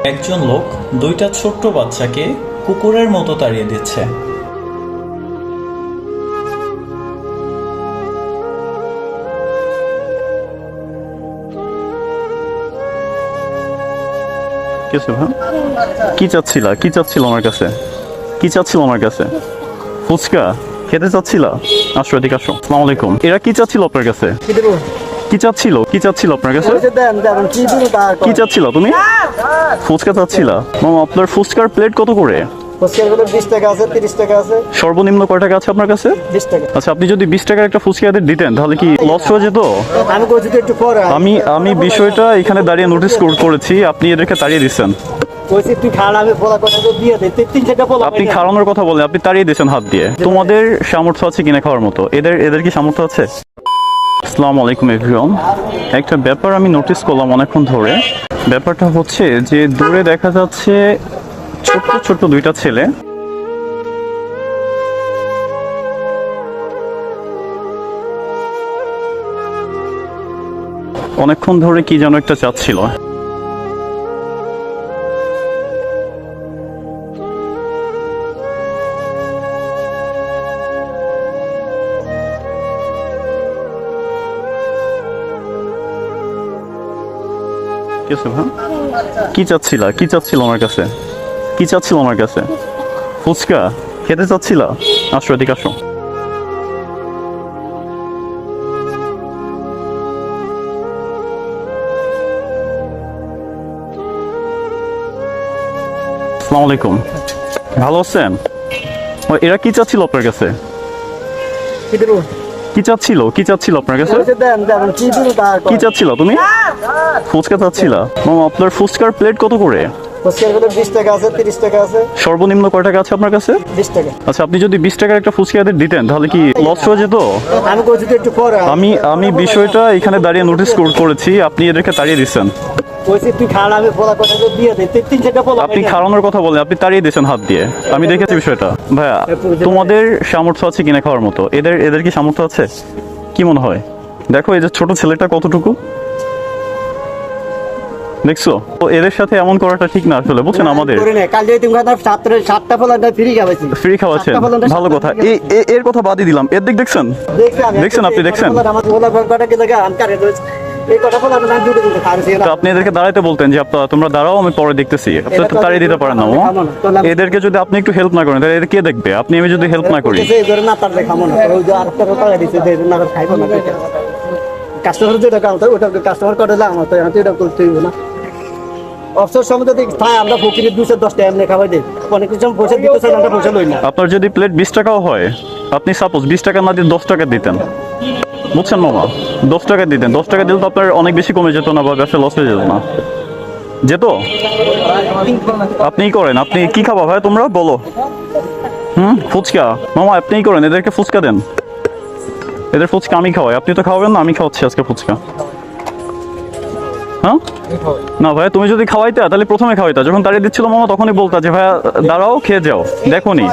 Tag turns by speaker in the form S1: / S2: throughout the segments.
S1: একজন লোক দুইটা ছোট্ট বাচ্চাকে কুকুরের মতো তাড়িয়ে দিচ্ছে।
S2: কি চাচ্ছিল আমার কাছে? ফুচকা খেতে চাচ্ছিল? আসো এদিকে আসো। আসসালামু আলাইকুম। এরা কি চাচ্ছিল আপনার কাছে? কি চাচ্ছিল আপনার কাছে? কি চাচ্ছিল তুমি? ফুচকা চাচ্ছিল? মামা আপনার ফুচকার প্লেট কত করে?
S3: ফুচকার 20 টাকা আছে, 30 টাকা আছে।
S2: সর্বনিম্ন কয় টাকা আছে আপনার কাছে?
S3: 20 টাকা।
S2: আচ্ছা, আপনি যদি 20 টাকার একটা ফুচকা এদের দিতেন তাহলে কি লস হয়ে যেত?
S3: আমি কইছি তো একটু পরে।
S2: আমি বিষয়টা এখানে দাঁড়িয়ে নোটিস করেছি, আপনি এদেরকে তাড়িয়ে দিচ্ছেন।
S3: কইছি তুই খাড়া, আমি বলা কথা তো দিয়ে দে। 3-4টা বলা।
S2: আপনি খাওয়ানোর কথা বলেন, আপনি তাড়িয়ে দিয়েছেন হাত দিয়ে। তোমাদের সামর্থ্য আছে কিনা খাওয়ার মতো? এদের কি সামর্থ্য আছে? আসসালামু আলাইকুম এভরিওয়ান। একটা ব্যাপার আমি নোটিস করলাম অনেকক্ষণ ধরে। ব্যাপারটা হচ্ছে যে দূরে দেখা যাচ্ছে ছোট্ট ছোট্ট দুইটা ছেলে অনেকক্ষণ ধরে কি যেন একটা চাচ্ছিল। কি চাচ্ছিল আমার কাছে? ফুচকা খেতে চাচ্ছিল? আসো এদিকে আসো। আসসালামু আলাইকুম। ভালো আছেন? এরা কি চাচ্ছিল আপনার কাছে? কি চাচ্ছিল আপনার কাছে? কি চাচ্ছিল তুমি? ফুচকা চাচ্ছিল? মামা আপনার ফুচকার প্লেট কত করে?
S3: ফুচকার 20 টাকা আছে, 30 টাকা আছে।
S2: সর্বনিম্ন কয় টাকা আছে আপনার কাছে?
S3: 20 টাকা।
S2: আচ্ছা, আপনি যদি 20 টাকার একটা ফুচকা এদের দিতেন তাহলে কি লস হয়ে যেত?
S3: আমি কইছি তো একটু পরে।
S2: আমি বিষয়টা এখানে দাঁড়িয়ে নোটিস করেছি, আপনি এদেরকে তাড়িয়ে দিচ্ছেন।
S3: কইছি তুই খাড়া, আমি বলা কথা তো দিয়ে দে। 3-4টা বলা।
S2: আপনি খাওয়ানোর কথা বলেন, আপনি তাড়িয়ে দিয়েছেন হাত দিয়ে। আমি দেখেছি বিষয়টা। ভাইয়া, তোমাদের সামর্থ্য আছে কিনা খাওয়ার মতো? এদের কি সামর্থ্য আছে? কি মনে হয়? দেখো এই যে ছোট ছেলেটা কতটুকু, দেখছো? তো এদের সাথে এমন করাটা ঠিক না আসলে, বুঝছেন? আমাদের
S3: কাল যে তুমি কথা 7টা ফল ফ্রি খাওয়াইছি।
S2: ফ্রি খাওয়াচ্ছেন, ভালো কথা। এর কথা বাদই দিলাম, এর দিক দেখছেন? আপনি দেখছেন? তো আপনি এদেরকে দাঁড়াইতে বলতেন যে তোমরা দাঁড়াও, আমি পরে দেখতেছি। আপনি তো তাড়িয়ে দিতে পারেন না। এদেরকে যদি আপনি একটু হেল্প না করেন তাহলে এদের কে দেখবে? আপনি আমি যদি হেল্প না করি,
S3: কাস্টমার যেটা কাউন্টার ওটা কাস্টমার করে আমার তো এখন এটা করতে হইব না। অবসর সময় যদি তাই আমরা ফকিরের 210 টাকা এমনি খাওয়াই দিই, অনেক কিছু পয়সা দিতে চাই, আমরা পয়সা লই না।
S2: আপনার যদি প্লেট 20 টাকাও হয়, আপনি সাপোজ 20 টাকা না দিয়ে 10 টাকা দিতেন, বুঝছেন মামা? 10 টাকা দিতেন। 10 টাকা দিলে তো আপনার অনেক বেশি কমে যেত না, বা ব্যবসা লস হয়ে যেত না? যেত? আপনিই করেন। আপনি কি খাবা ভাই তোমরা বলো? ফুচকা? মামা আপনিই করেন, এদেরকে ফুচকা দেন। এদের ফুচকা আমি খাওয়াই, আপনি তো খাওয়াবেন না? আমি খাওয়াচ্ছি আজকে ফুচকা। হ্যাঁ না ভাই, তুমি যদি খাওয়াইতা তাহলে প্রথমে খাওয়াইতা। যখন তাড়িয়ে দিচ্ছিল মামা তখনই বলতা যে ভাইয়া দাঁড়াও, খেয়ে যাও। দেখোনি?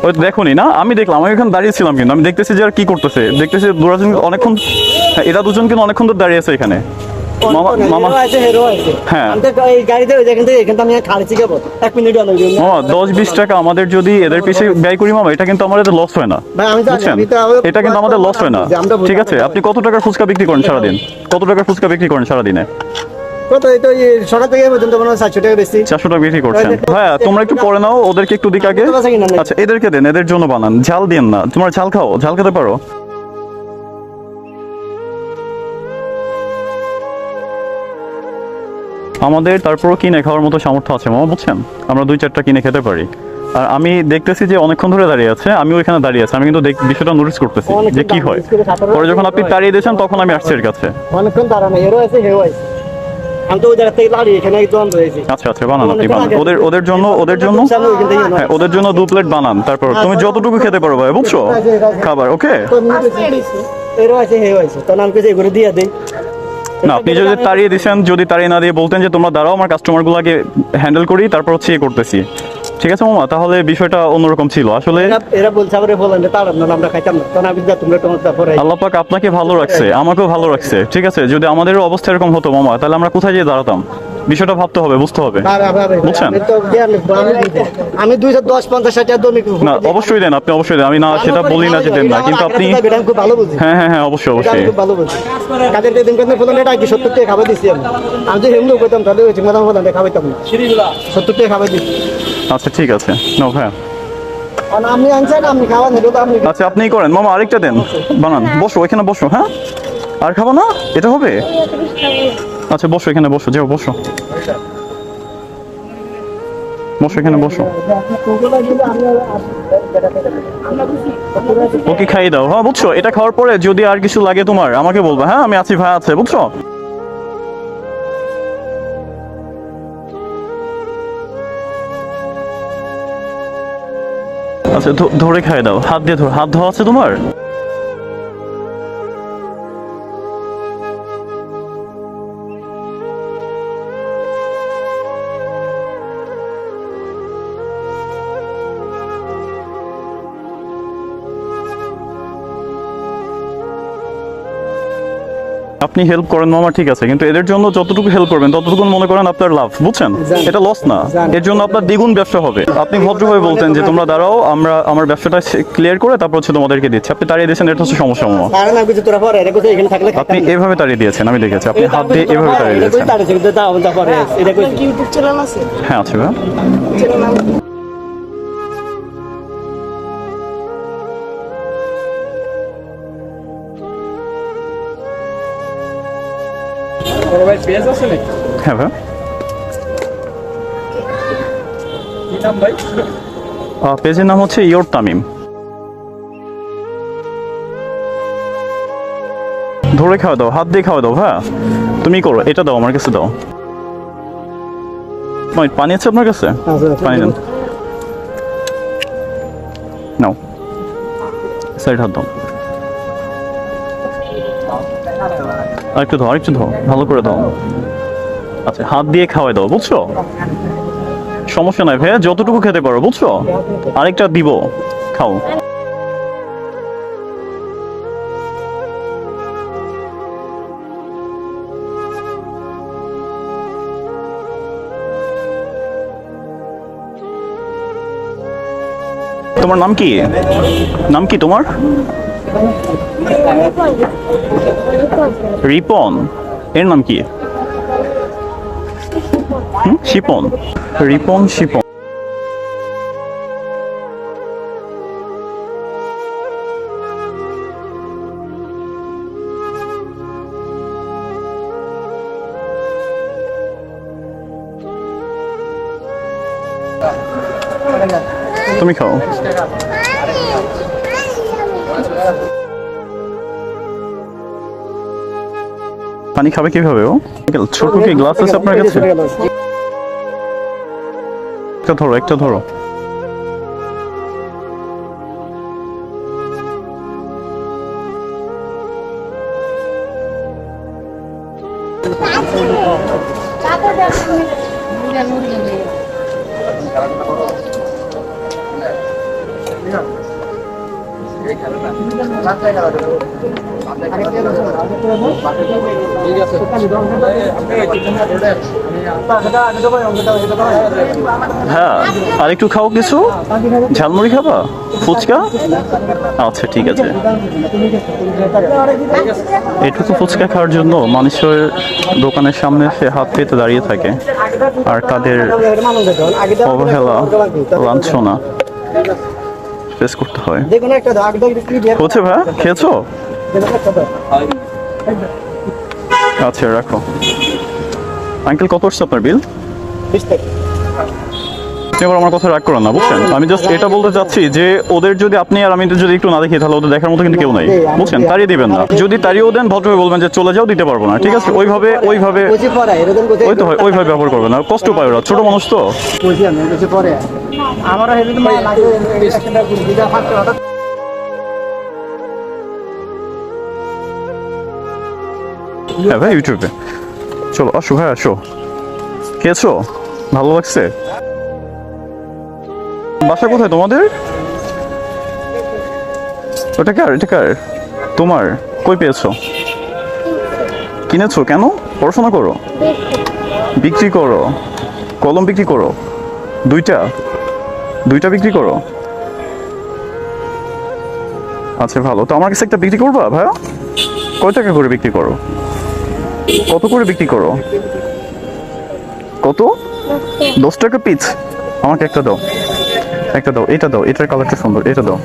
S2: ওই তো দেখোনি না? আমি দেখলাম, আমি এখানে দাঁড়িয়েছিলাম, কিন্তু আমি দেখতেছি যে আর কি করতেছে। দেখতেছি দুজন অনেকক্ষণ, এরা দুজন কিন্তু অনেকক্ষণ ধরে দাঁড়িয়ে আছে এখানে। মামা হ্যাঁ, 10-20 টাকা আমাদের যদি এদের পিছিয়ে ব্যয় করি মামা, এটা কিন্তু আমাদের লস হয় না, বুঝছেন? এটা কিন্তু আমাদের লস হয় না। ঠিক আছে, আপনি কত টাকার ফুচকা বিক্রি করেন সারাদিন? কত টাকার ফুচকা বিক্রি করেন সারাদিনে? 400 টাকা বিক্রি করছেন। হ্যাঁ, তোমরা একটু পরে নাও, ওদেরকে একটু দিক আগে। আচ্ছা, এদেরকে দেন, এদের জন্য বানান। ঝাল দিন না। তোমরা ঝাল খাও? ঝাল খেতে পারো? আমাদের তারপরও কিনে খাওয়ার মতো সামর্থ্য আছে মামা, বুঝছেন? আমরা 2-4টা কিনে খেতে পারি। আর আমি দেখতেছি যে অনেকক্ষণ ধরে দাঁড়িয়ে আছে, আমি ওইখানে দাঁড়িয়ে আছি। আমি কিন্তু বিষয়টা নোটিস করতেছি যে কি হয়। পরে যখন আপনি তাড়িয়ে দিয়েছেন তখন আমি আসছি এর কাছে।
S3: অনেকক্ষণ দাঁড়ানো, হেরো আছে, হেও আছে। আমি তো ওই জায়গা থেকে দাঁড়িয়ে এখানে একদম রয়েছি।
S2: আচ্ছা বানান, আপনি বানান। ওদের জন্য হ্যাঁ, ওদের জন্য 2 প্লেট বানান। তারপর তুমি যতটুকু খেতে পারো ভাই, বুঝছো? খাবার ওকে।
S3: হেরো আছে, হেও আছে, তো নাম কিছু এগুলো দিয়ে দেই
S2: না। আপনি যদি তাড়িয়ে দিচ্ছেন, যদি তাড়িয়ে না দিয়ে বলতেন যে তোমরা দাঁড়াও, আমার কাস্টমারগুলোকে হ্যান্ডেল করি, তারপর হচ্ছে করতেছি, ঠিক আছে মামা, তাহলে বিষয়টা অন্যরকম ছিল আসলে।
S3: এরা বলছে আবার বলেন তাড়ান না, আমরা খাইতাম না, তখন আমি তোমরা তোমার পরে।
S2: আল্লাহ পাক আপনাকে ভালো রাখছে, আমাকেও ভালো রাখছে, ঠিক আছে? যদি আমাদেরও অবস্থা এরকম হতো মামা, তাহলে আমরা কোথায় গিয়ে দাঁড়াতাম? বিষয়টা ভাবতে হবে, বুঝতে হবে। বুঝছেন?
S3: আমি 210-50 টাকা দমি
S2: না অবশ্যই দেন, আপনি অবশ্যই দেন, আমি না সেটা বলি না যে দেন না, কিন্তু আপনি
S3: খুব ভালো বুঝি।
S2: হ্যাঁ হ্যাঁ হ্যাঁ অবশ্যই অবশ্যই।
S3: খুব ভালো বুঝি। কাদের দিন কিন্তু প্রথম এটা কি 70 টাকা খাবার দিছি আমি। আমি যে হেমদু কইতাম তাহলে ওই চিন্তা প্রধান খাওয়াইতাম না। 70 টাকা খাবার দিছি।
S2: আচ্ছা ঠিক আছে, না ভাইয়া।
S3: আর আপনি আনছেন, আপনি খাওয়ান, এটা তো আপনি।
S2: আচ্ছা আপনিই করেন মামা, আরেকটা দেন, বানান, বসো ওইখানে বসো। হ্যাঁ আর খাবো না, এটা হবে। আচ্ছা বসো এখানে, বসো, যাও বসো, বসো এখানে বসো। ওকে খাইয়ে দাও। হ্যাঁ বুঝছো, এটা খাওয়ার পরে যদি আর কিছু লাগে তোমার আমাকে বলবা। হ্যাঁ আমি আছি, ভাই আছে, বুঝছো। আচ্ছা ধরে খাইয়ে দাও, হাত দিয়ে ধরো। হাত ধোয়া আছে তোমার? আপনি হেল্প করেন মামা, ঠিক আছে, কিন্তু এদের জন্য যতটুকু হেল্প করবেন ততটুকু মনে করেন আপনার লাভ, বুঝছেন। এটা লস না, এর জন্য আপনার দ্বিগুণ ব্যবসা হবে। আপনি ভদ্রভাবে বলতেন যে তোমরা দাঁড়াও, আমরা আমার ব্যবসাটা ক্লিয়ার করে তারপর হচ্ছে তোমাদেরকে দিচ্ছি। আপনি তাড়িয়ে দিয়েছেন, এটা হচ্ছে সমস্যা মামা। আপনি এভাবে তাড়িয়ে দিয়েছেন, আমি দেখেছি আপনি হাত দিয়ে এভাবে তাড়িয়ে দিয়েছেন।
S4: ইউটিউব চ্যানেল আছে?
S2: হ্যাঁ আছে ভাই।
S4: চ্যানেল নাম
S2: হ্যাঁ ভাই। পেজের নাম হচ্ছে ইয়োর তামিম। ধরে খাওয়া দাও, হাত দিয়ে খাওয়া দাও। হ্যাঁ তুমি করো, এটা দাও আমার কাছে দাও। পানি আছে আপনার কাছে? পানি দেন, নাও সাইড হাত দাও। আরেকটু দাও, আরেকটু দাও, ভালো করে দাও। আচ্ছা হাত দিয়ে খাওয়াই দাও, বুঝছো। সমস্যা নাই ভাইয়া, যতটুকু খেতে পারো, বুঝছো। আরেকটা দিব, খাও। তোমার নাম কি? নাম কি তোমার? রিপন। এর নাম কি? শিপন। রিপন শিপন। তুমি খাও। পানি খাবে কিভাবে ও? ছোট কি গ্লাস আছে আপনার কাছে? একটা ধরো, একটা ধরো। হ্যাঁ আর একটু খাও কিছু, ঝালমুড়ি খাবা, ফুচকা? আচ্ছা ঠিক আছে। এটুকু ফুচকা খাওয়ার জন্য মানুষের দোকানের সামনে সে হাত পেতে দাঁড়িয়ে থাকে, আর তাদের অবহেলা, লাঞ্ছনা ফেস করতে হয়। হচ্ছে ভাই, খেয়েছো? আচ্ছা রাখো। আঙ্কেল কত আসছে আপনার বিল? এবার আমার কথা রাগ করেন না, বুঝছেন। আমি জাস্ট এটা বলতে চাচ্ছি যে ওদের যদি আপনি আর আমি যদি একটু না দেখি তাহলে ওদের দেখার মতো কিন্তু কেউ নাই, বুঝছেন। তাড়িয়ে দিবেন না, যদি তাড়িয়েও দেন ভদ্রভাবে বলবেন যে চলে যাও, দিতে পারবো না, ঠিক আছে। ওইভাবে ওইভাবে ওই তো হয়, ওইভাবে ব্যবহার করবে না, কষ্ট পায় ওরা, ছোট মানুষ তো। হ্যাঁ ভাই ইউটিউবে চলো, আসো ভাই আসো। খেয়েছো? ভালো লাগছে? বাসা কোথায় তোমাদের? ওটা কার? এটা কার? তোমার? কই পেয়েছো? কিনেছো? কেন? পড়াশোনা করো? বিক্রি করো, কলম বিক্রি করো, দুইটা বিক্রি করো। আচ্ছা ভালো, তো আমার কাছে একটা বিক্রি করবা ভাইয়া? কয় টাকা করে বিক্রি করো? কত করে বিক্রি করো? কত? 10 টাকা পিস? আমাকে একটা দাও, একটা দাও, এটা দাও, এটার কালারটা সুন্দর, এটা দাও।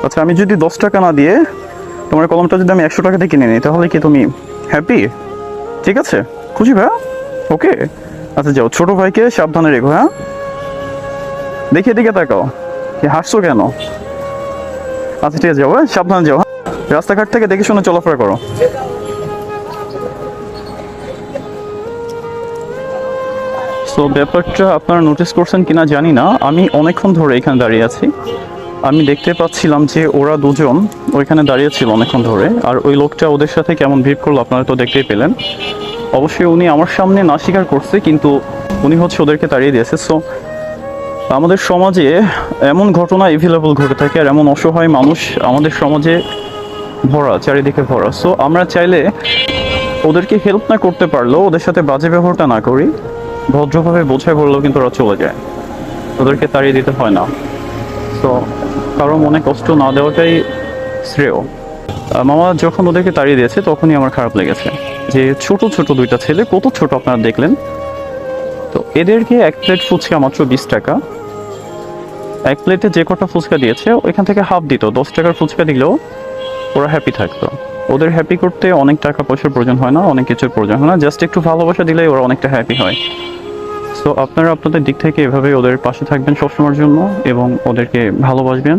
S2: আচ্ছা আমি যদি 10 টাকা না দিয়ে তোমার কলমটা যদি আমি 100 টাকা দিয়ে কিনে নিই, তাহলে কি তুমি হ্যাপি? ঠিক আছে, খুশি ভাইয়া? ওকে, আচ্ছা যাও, ছোট ভাইকে সাবধানে রেখো। হ্যাঁ, দেখি এদিকে তাকাও, কি হাসছো কেন? আচ্ছা ঠিক আছে, যাও, হ্যাঁ সাবধানে যাও। হ্যাঁ, রাস্তাঘাট থেকে দেখে শুনে চলাফেরা করো। সো ব্যাপারটা আপনারা নোটিস করছেন কিনা জানি না, আমি অনেকক্ষণ ধরে এখানে দাঁড়িয়ে আছি। আমি দেখতে পাচ্ছিলাম যে ওরা দুজন ওইখানে দাঁড়িয়ে ছিল অনেকক্ষণ ধরে, আর ওই লোকটা ওদের সাথে কেমন ভিড় করলো আপনারা তো দেখতেই পেলেন। অবশ্যই উনি আমার সামনে না স্বীকার করছে, কিন্তু উনি হচ্ছে ওদেরকে তাড়িয়ে দিয়েছে। সো আমাদের সমাজে এমন ঘটনা এভেলেবল ঘটে থাকে, আর এমন অসহায় মানুষ আমাদের সমাজে ভরা, চারিদিকে ভরা। সো আমরা চাইলে ওদেরকে হেল্প না করতে পারলেও, ওদের সাথে বাজে ব্যবহারটা না করি, ভদ্রভাবে বোঝায় বললেও কিন্তু ওরা চলে যায়, ওদেরকে তাড়িয়ে দিতে হয় না। তো কারো মনে কষ্ট না দেওয়াটাই শ্রেয়। মামা যখন ওদেরকে তাড়িয়ে দিয়েছে তখনই আমার খারাপ লেগেছে যে ছোট ছোট দুইটা ছেলে, কত ছোট আপনারা দেখলেন। তো এদেরকে এক প্লেট ফুচকা মাত্র 20 টাকা, এক প্লেটে যে কটা ফুচকা দিয়েছে ওইখান থেকে হাফ দিত, 10 টাকার ফুচকা দিলেও ওরা হ্যাপি থাকতো। ওদের হ্যাপি করতে অনেক টাকা পয়সার প্রয়োজন হয় না, অনেক কিছুর প্রয়োজন হয় না, জাস্ট একটু ভালোবাসা দিলেই ওরা অনেকটা হ্যাপি হয়। সো আপনারা আপনাদের দিক থেকে এভাবে ওদের পাশে থাকবেন সবসময়ের জন্য, এবং ওদেরকে ভালোবাসবেন।